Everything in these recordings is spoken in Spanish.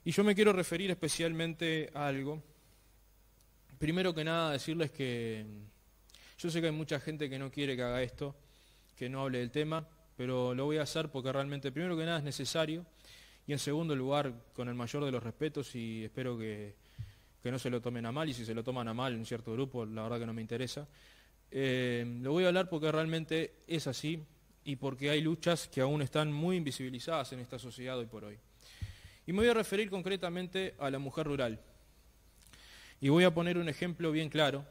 Y yo me quiero referir especialmente a algo. Primero que nada, decirles que yo sé que hay mucha gente que no quiere que haga esto, que no hable del tema, pero lo voy a hacer porque realmente, primero que nada, es necesario, y en segundo lugar, con el mayor de los respetos, y espero que no se lo tomen a mal, y si se lo toman a mal en cierto grupo, la verdad que no me interesa. Lo voy a hablar porque realmente es así, y porque hay luchas que aún están muy invisibilizadas en esta sociedad hoy por hoy. Y me voy a referir concretamente a la mujer rural. Y voy a poner un ejemplo bien claro,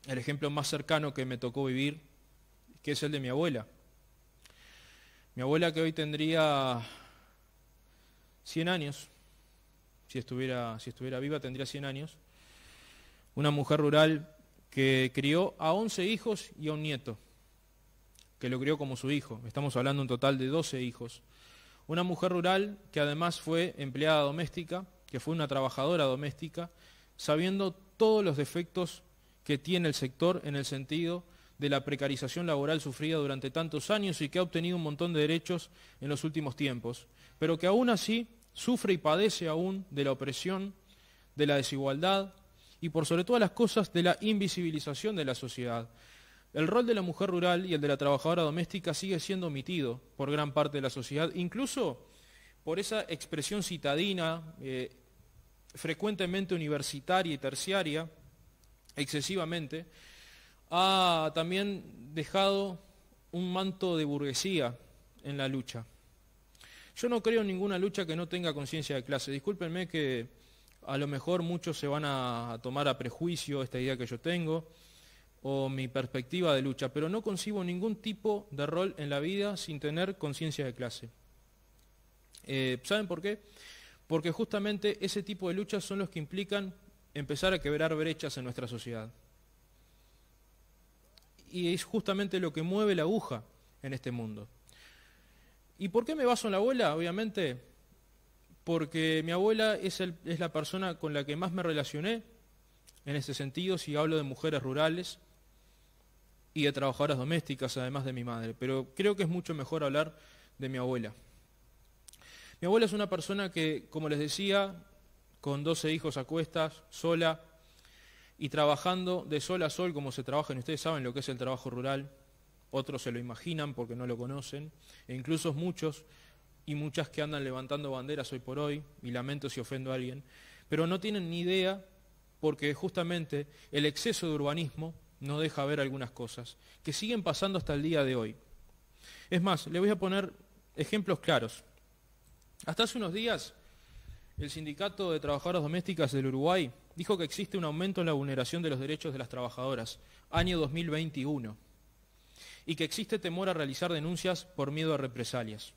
el ejemplo más cercano que me tocó vivir, que es el de mi abuela. Mi abuela, que hoy tendría 100 años, si estuviera viva tendría 100 años, una mujer rural que crió a 11 hijos y a un nieto, que lo crió como su hijo. Estamos hablando un total de 12 hijos. Una mujer rural que además fue empleada doméstica, que fue una trabajadora doméstica, sabiendo todos los defectos que tiene el sector en el sentido de la precarización laboral sufrida durante tantos años y que ha obtenido un montón de derechos en los últimos tiempos, pero que aún así sufre y padece aún de la opresión, de la desigualdad y por sobre todas las cosas de la invisibilización de la sociedad. El rol de la mujer rural y el de la trabajadora doméstica sigue siendo omitido por gran parte de la sociedad, incluso por esa expresión citadina, frecuentemente universitaria y terciaria, excesivamente, ha también dejado un manto de burguesía en la lucha. Yo no creo en ninguna lucha que no tenga conciencia de clase. Discúlpenme que a lo mejor muchos se van a tomar a prejuicio esta idea que yo tengo, o mi perspectiva de lucha, pero no concibo ningún tipo de rol en la vida sin tener conciencia de clase. ¿Saben por qué? Porque justamente ese tipo de luchas son los que implican empezar a quebrar brechas en nuestra sociedad. Y es justamente lo que mueve la aguja en este mundo. ¿Y por qué me baso en la abuela? Obviamente, porque mi abuela es la persona con la que más me relacioné en este sentido, si hablo de mujeres rurales y de trabajadoras domésticas, además de mi madre. Pero creo que es mucho mejor hablar de mi abuela. Mi abuela es una persona que, como les decía, con 12 hijos a cuestas, sola y trabajando de sol a sol como se trabaja, y ustedes saben lo que es el trabajo rural, otros se lo imaginan porque no lo conocen, e incluso muchos y muchas que andan levantando banderas hoy por hoy, y lamento si ofendo a alguien, pero no tienen ni idea porque justamente el exceso de urbanismo no deja ver algunas cosas que siguen pasando hasta el día de hoy. Es más, le voy a poner ejemplos claros. Hasta hace unos días, el Sindicato de Trabajadoras Domésticas del Uruguay dijo que existe un aumento en la vulneración de los derechos de las trabajadoras, año 2021, y que existe temor a realizar denuncias por miedo a represalias.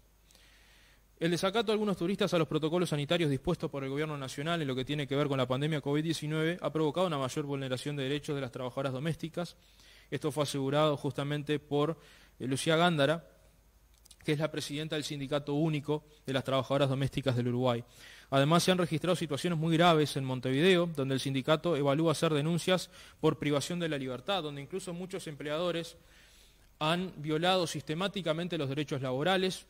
El desacato de algunos turistas a los protocolos sanitarios dispuestos por el Gobierno Nacional en lo que tiene que ver con la pandemia COVID-19 ha provocado una mayor vulneración de derechos de las trabajadoras domésticas. Esto fue asegurado justamente por Lucía Gándara, que es la presidenta del Sindicato Único de las Trabajadoras Domésticas del Uruguay. Además, se han registrado situaciones muy graves en Montevideo, donde el sindicato evalúa hacer denuncias por privación de la libertad, donde incluso muchos empleadores han violado sistemáticamente los derechos laborales,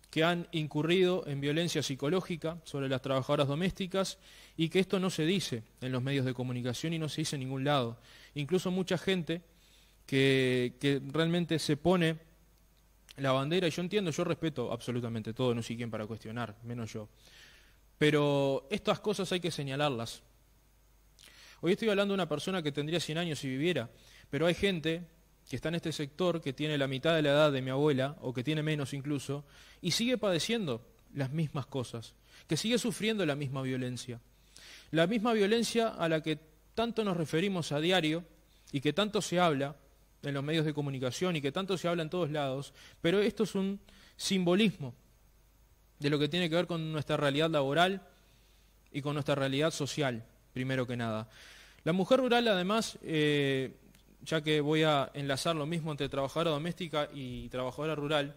que han incurrido en violencia psicológica sobre las trabajadoras domésticas y que esto no se dice en los medios de comunicación y no se dice en ningún lado. Incluso mucha gente que realmente se pone la bandera, y yo entiendo, yo respeto absolutamente todo, no soy quien para cuestionar, menos yo. Pero estas cosas hay que señalarlas. Hoy estoy hablando de una persona que tendría 100 años si viviera, pero hay gente que está en este sector, que tiene la mitad de la edad de mi abuela, o que tiene menos incluso, y sigue padeciendo las mismas cosas, que sigue sufriendo la misma violencia a la que tanto nos referimos a diario, y que tanto se habla en los medios de comunicación, y que tanto se habla en todos lados, pero esto es un simbolismo de lo que tiene que ver con nuestra realidad laboral y con nuestra realidad social, primero que nada. La mujer rural, además, ya que voy a enlazar lo mismo entre trabajadora doméstica y trabajadora rural,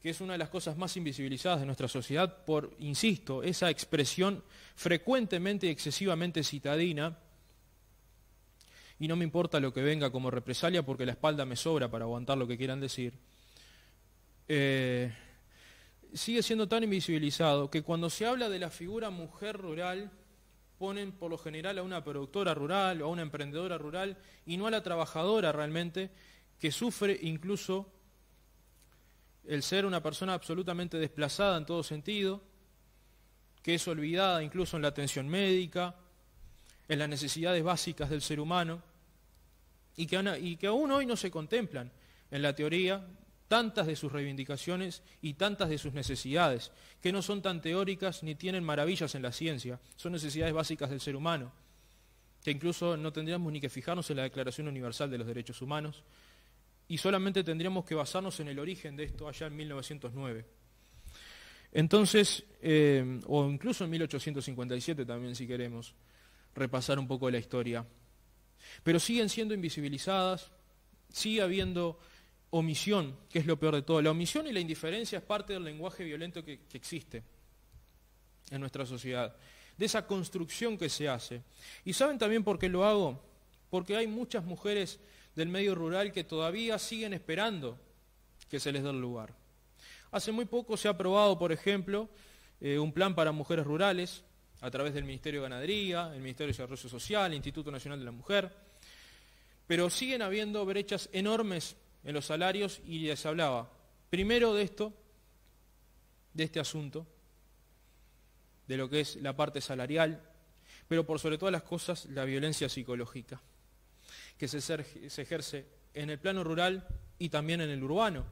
que es una de las cosas más invisibilizadas de nuestra sociedad por, insisto, esa expresión frecuentemente y excesivamente citadina, y no me importa lo que venga como represalia porque la espalda me sobra para aguantar lo que quieran decir. sigue siendo tan invisibilizado que cuando se habla de la figura mujer rural, ponen por lo general a una productora rural o a una emprendedora rural y no a la trabajadora realmente, que sufre incluso el ser una persona absolutamente desplazada en todo sentido, que es olvidada incluso en la atención médica, en las necesidades básicas del ser humano, y que aún hoy no se contemplan en la teoría tantas de sus reivindicaciones y tantas de sus necesidades, que no son tan teóricas ni tienen maravillas en la ciencia, son necesidades básicas del ser humano, que incluso no tendríamos ni que fijarnos en la Declaración Universal de los Derechos Humanos, y solamente tendríamos que basarnos en el origen de esto allá en 1909. Entonces, o incluso en 1857 también, si queremos repasar un poco la historia. Pero siguen siendo invisibilizadas, sigue habiendo omisión, que es lo peor de todo. La omisión y la indiferencia es parte del lenguaje violento que existe en nuestra sociedad, de esa construcción que se hace. ¿Y saben también por qué lo hago? Porque hay muchas mujeres del medio rural que todavía siguen esperando que se les dé el lugar. Hace muy poco se ha aprobado, por ejemplo, un plan para mujeres rurales a través del Ministerio de Ganadería, el Ministerio de Desarrollo Social, el Instituto Nacional de la Mujer, pero siguen habiendo brechas enormes en los salarios y les hablaba primero de esto, de este asunto, de lo que es la parte salarial, pero por sobre todas las cosas la violencia psicológica, que se ejerce en el plano rural y también en el urbano,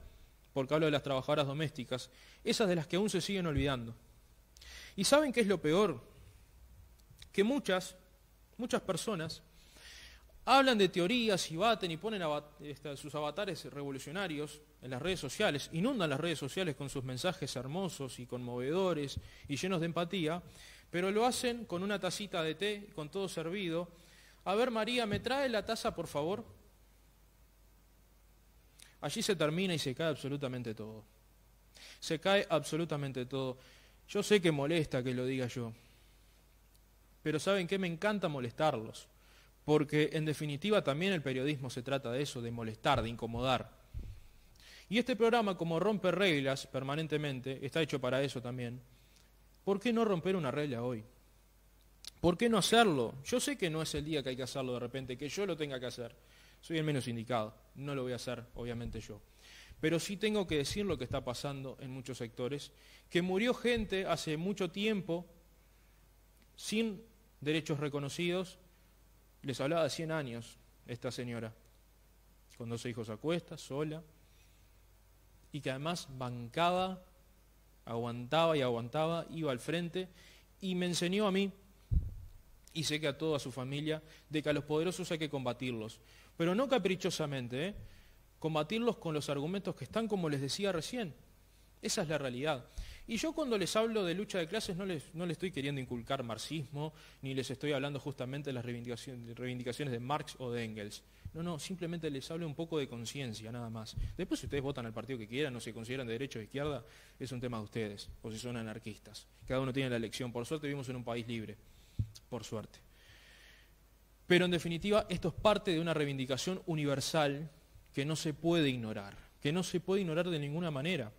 porque hablo de las trabajadoras domésticas, esas de las que aún se siguen olvidando. ¿Y saben qué es lo peor? Que muchas personas hablan de teorías y baten y ponen sus avatares revolucionarios en las redes sociales, inundan las redes sociales con sus mensajes hermosos y conmovedores y llenos de empatía, pero lo hacen con una tacita de té, con todo servido. A ver, María, ¿me trae la taza, por favor? Allí se termina y se cae absolutamente todo. Se cae absolutamente todo. Yo sé que molesta que lo diga yo, pero ¿saben qué? Me encanta molestarlos, porque en definitiva también el periodismo se trata de eso, de molestar, de incomodar. Y este programa, como rompe reglas permanentemente, está hecho para eso también. ¿Por qué no romper una regla hoy? ¿Por qué no hacerlo? Yo sé que no es el día que hay que hacerlo de repente, que yo lo tenga que hacer. Soy el menos indicado, no lo voy a hacer, obviamente yo. Pero sí tengo que decir lo que está pasando en muchos sectores, que murió gente hace mucho tiempo sin derechos reconocidos. Les hablaba de 100 años esta señora, con 12 hijos a cuestas, sola, y que además bancaba, aguantaba y aguantaba, iba al frente, y me enseñó a mí, y sé que a toda su familia, de que a los poderosos hay que combatirlos, pero no caprichosamente, combatirlos con los argumentos que están, como les decía recién. Esa es la realidad. Y yo cuando les hablo de lucha de clases no les estoy queriendo inculcar marxismo, ni les estoy hablando justamente de las reivindicaciones de Marx o de Engels. No, simplemente les hablo un poco de conciencia, nada más. Después si ustedes votan al partido que quieran, o se consideran de derecha o de izquierda, es un tema de ustedes, o si son anarquistas. Cada uno tiene la elección. Por suerte vivimos en un país libre, por suerte. Pero en definitiva esto es parte de una reivindicación universal que no se puede ignorar, de ninguna manera.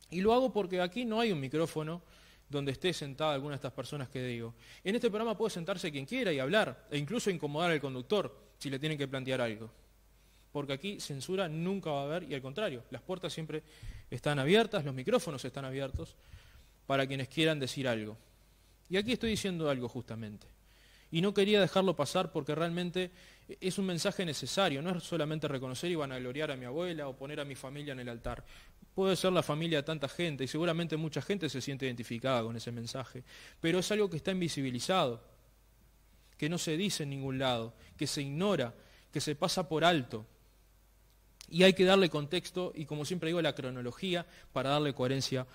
Y lo hago porque aquí no hay un micrófono donde esté sentada alguna de estas personas que digo. En este programa puede sentarse quien quiera y hablar, e incluso incomodar al conductor si le tienen que plantear algo. Porque aquí censura nunca va a haber, y al contrario, las puertas siempre están abiertas, los micrófonos están abiertos para quienes quieran decir algo. Y aquí estoy diciendo algo justamente. Y no quería dejarlo pasar porque realmente es un mensaje necesario, no es solamente reconocer y vanagloriar a mi abuela o poner a mi familia en el altar. Puede ser la familia de tanta gente y seguramente mucha gente se siente identificada con ese mensaje, pero es algo que está invisibilizado, que no se dice en ningún lado, que se ignora, que se pasa por alto. Y hay que darle contexto y, como siempre digo, la cronología para darle coherencia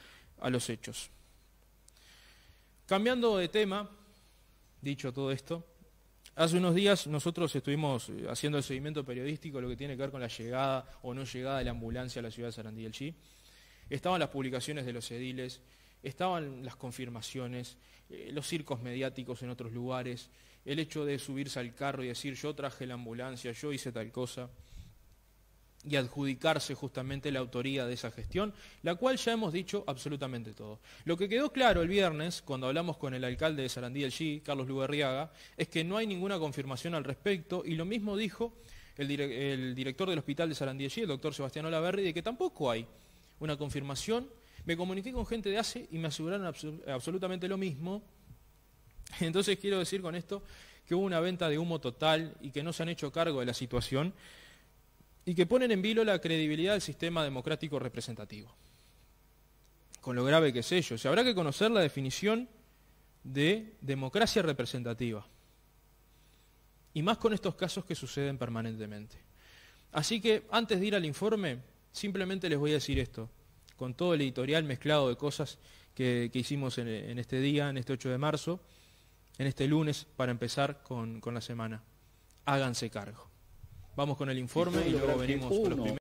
a los hechos. Cambiando de tema, dicho todo esto, hace unos días nosotros estuvimos haciendo el seguimiento periodístico, lo que tiene que ver con la llegada o no llegada de la ambulancia a la ciudad de Sarandí del Chi. Estaban las publicaciones de los ediles, estaban las confirmaciones, los circos mediáticos en otros lugares, el hecho de subirse al carro y decir yo traje la ambulancia, yo hice tal cosa. y adjudicarse justamente la autoría de esa gestión, la cual ya hemos dicho absolutamente todo. Lo que quedó claro el viernes, cuando hablamos con el alcalde de Sarandí del G, Carlos Lugarriaga, es que no hay ninguna confirmación al respecto, y lo mismo dijo el director del hospital de Sarandí del G, el doctor Sebastián Olaverri, de que tampoco hay una confirmación. Me comuniqué con gente de ACE y me aseguraron absolutamente lo mismo. Entonces quiero decir con esto que hubo una venta de humo total y que no se han hecho cargo de la situación y que ponen en vilo la credibilidad del sistema democrático representativo. Con lo grave que es ello. O sea, habrá que conocer la definición de democracia representativa. Y más con estos casos que suceden permanentemente. Así que, antes de ir al informe, simplemente les voy a decir esto, con todo el editorial mezclado de cosas que hicimos en este día, en este 8 de marzo, en este lunes, para empezar con la semana. Háganse cargo. Vamos con el informe y luego venimos con los primeros.